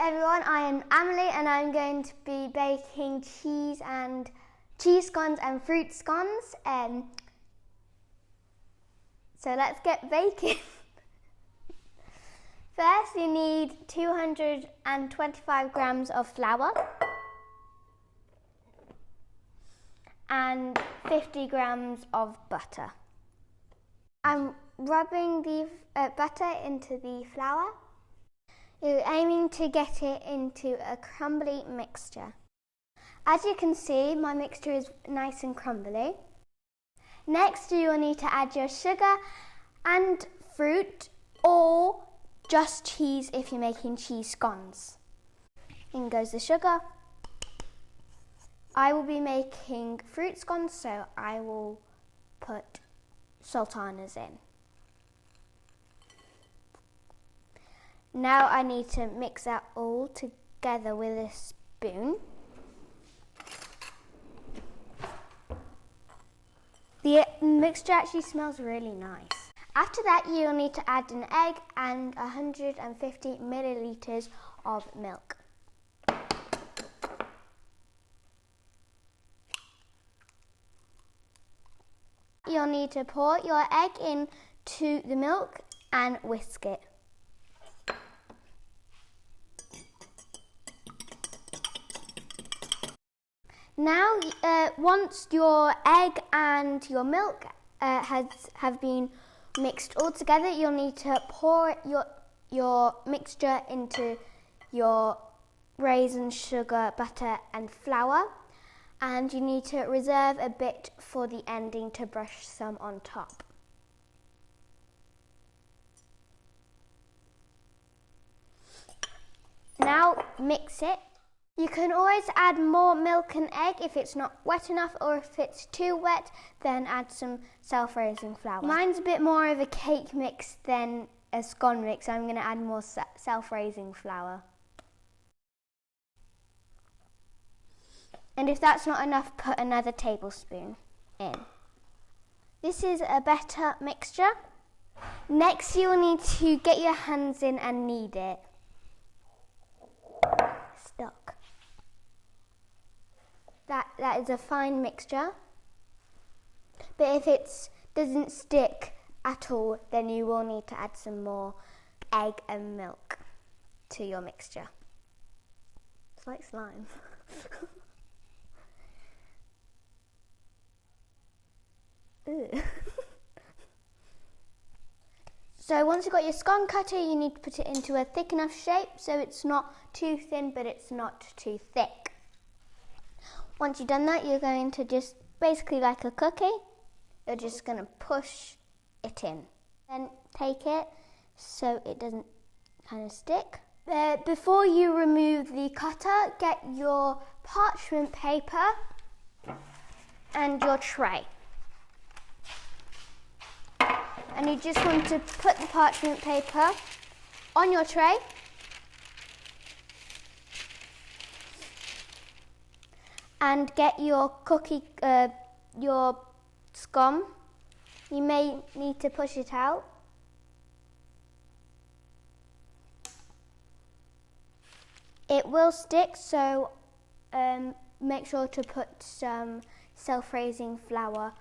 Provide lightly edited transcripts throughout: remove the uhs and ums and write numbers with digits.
everyone, I am Amalie and I'm going to be baking cheese scones and fruit scones. So let's get baking. First you need 225 grams of flour and 50 grams of butter. I'm rubbing the butter into the flour. You're aiming to get it into a crumbly mixture. As you can see, my mixture is nice and crumbly. Next, you will need to add your sugar and fruit, or just cheese if you're making cheese scones. In goes the sugar. I will be making fruit scones, so I will put sultanas in. Now I need to mix that all together with a spoon. The mixture actually smells really nice. After that, you'll need to add an egg and 150 millilitres of milk. You'll need to pour your egg into the milk and whisk it. Now, once your egg and your milk have been mixed all together, you'll need to pour your mixture into your raisins, sugar, butter and flour, and you need to reserve a bit for the ending to brush some on top. Now mix it. You can always add more milk and egg if it's not wet enough, or if it's too wet, then add some self-raising flour. Mine's a bit more of a cake mix than a scone mix, so I'm going to add more self-raising flour. And if that's not enough, put another tablespoon in. This is a better mixture. Next, you'll need to get your hands in and knead it. Stuck. That is a fine mixture, but if it doesn't stick at all, then you will need to add some more egg and milk to your mixture. It's like slime. So once you've got your scone cutter, you need to put it into a thick enough shape so it's not too thin but it's not too thick. Once you've done that, you're going to just, basically like a cookie, you're just going to push it in. Then take it so it doesn't kind of stick. Before you remove the cutter, get your parchment paper and your tray. And you just want to put the parchment paper on your tray. And get your your scone. You may need to push it out. It will stick, so make sure to put some self-raising flour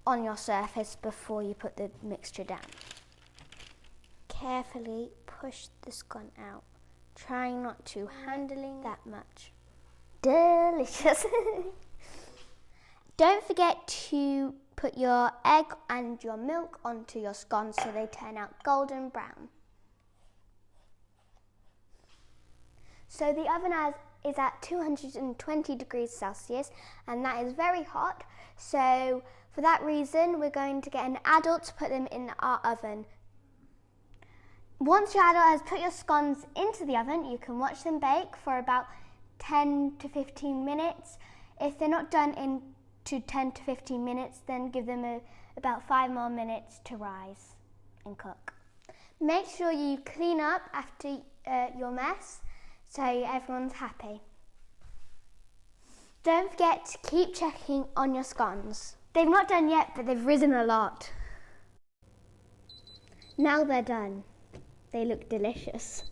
on your surface before you put the mixture down. Carefully push the scone out, trying not to handling that much. Delicious. Don't forget to put your egg and your milk onto your scones so they turn out golden brown. So the oven is at 220 degrees Celsius, and that is very hot. So for that reason, we're going to get an adult to put them in our oven. Once your adult has put your scones into the oven, you can watch them bake for about 10 to 15 minutes. If they're not done in 10 to 15 minutes, then give them about 5 more minutes to rise and cook. Make sure you clean up after your mess so everyone's happy. Don't forget to keep checking on your scones. They've not done yet, but they've risen a lot. Now they're done. They look delicious.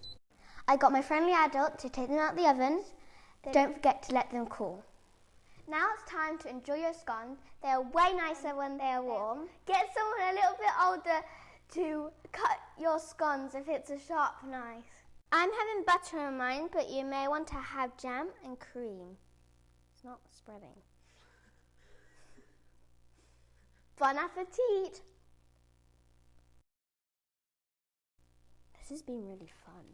I got my friendly adult to take them out the oven. Don't forget to let them cool. Now it's time to enjoy your scones. They are way nicer when they are warm. Get someone a little bit older to cut your scones if it's a sharp knife. I'm having butter on mine, but you may want to have jam and cream. It's not spreading. Bon appetit! This has been really fun.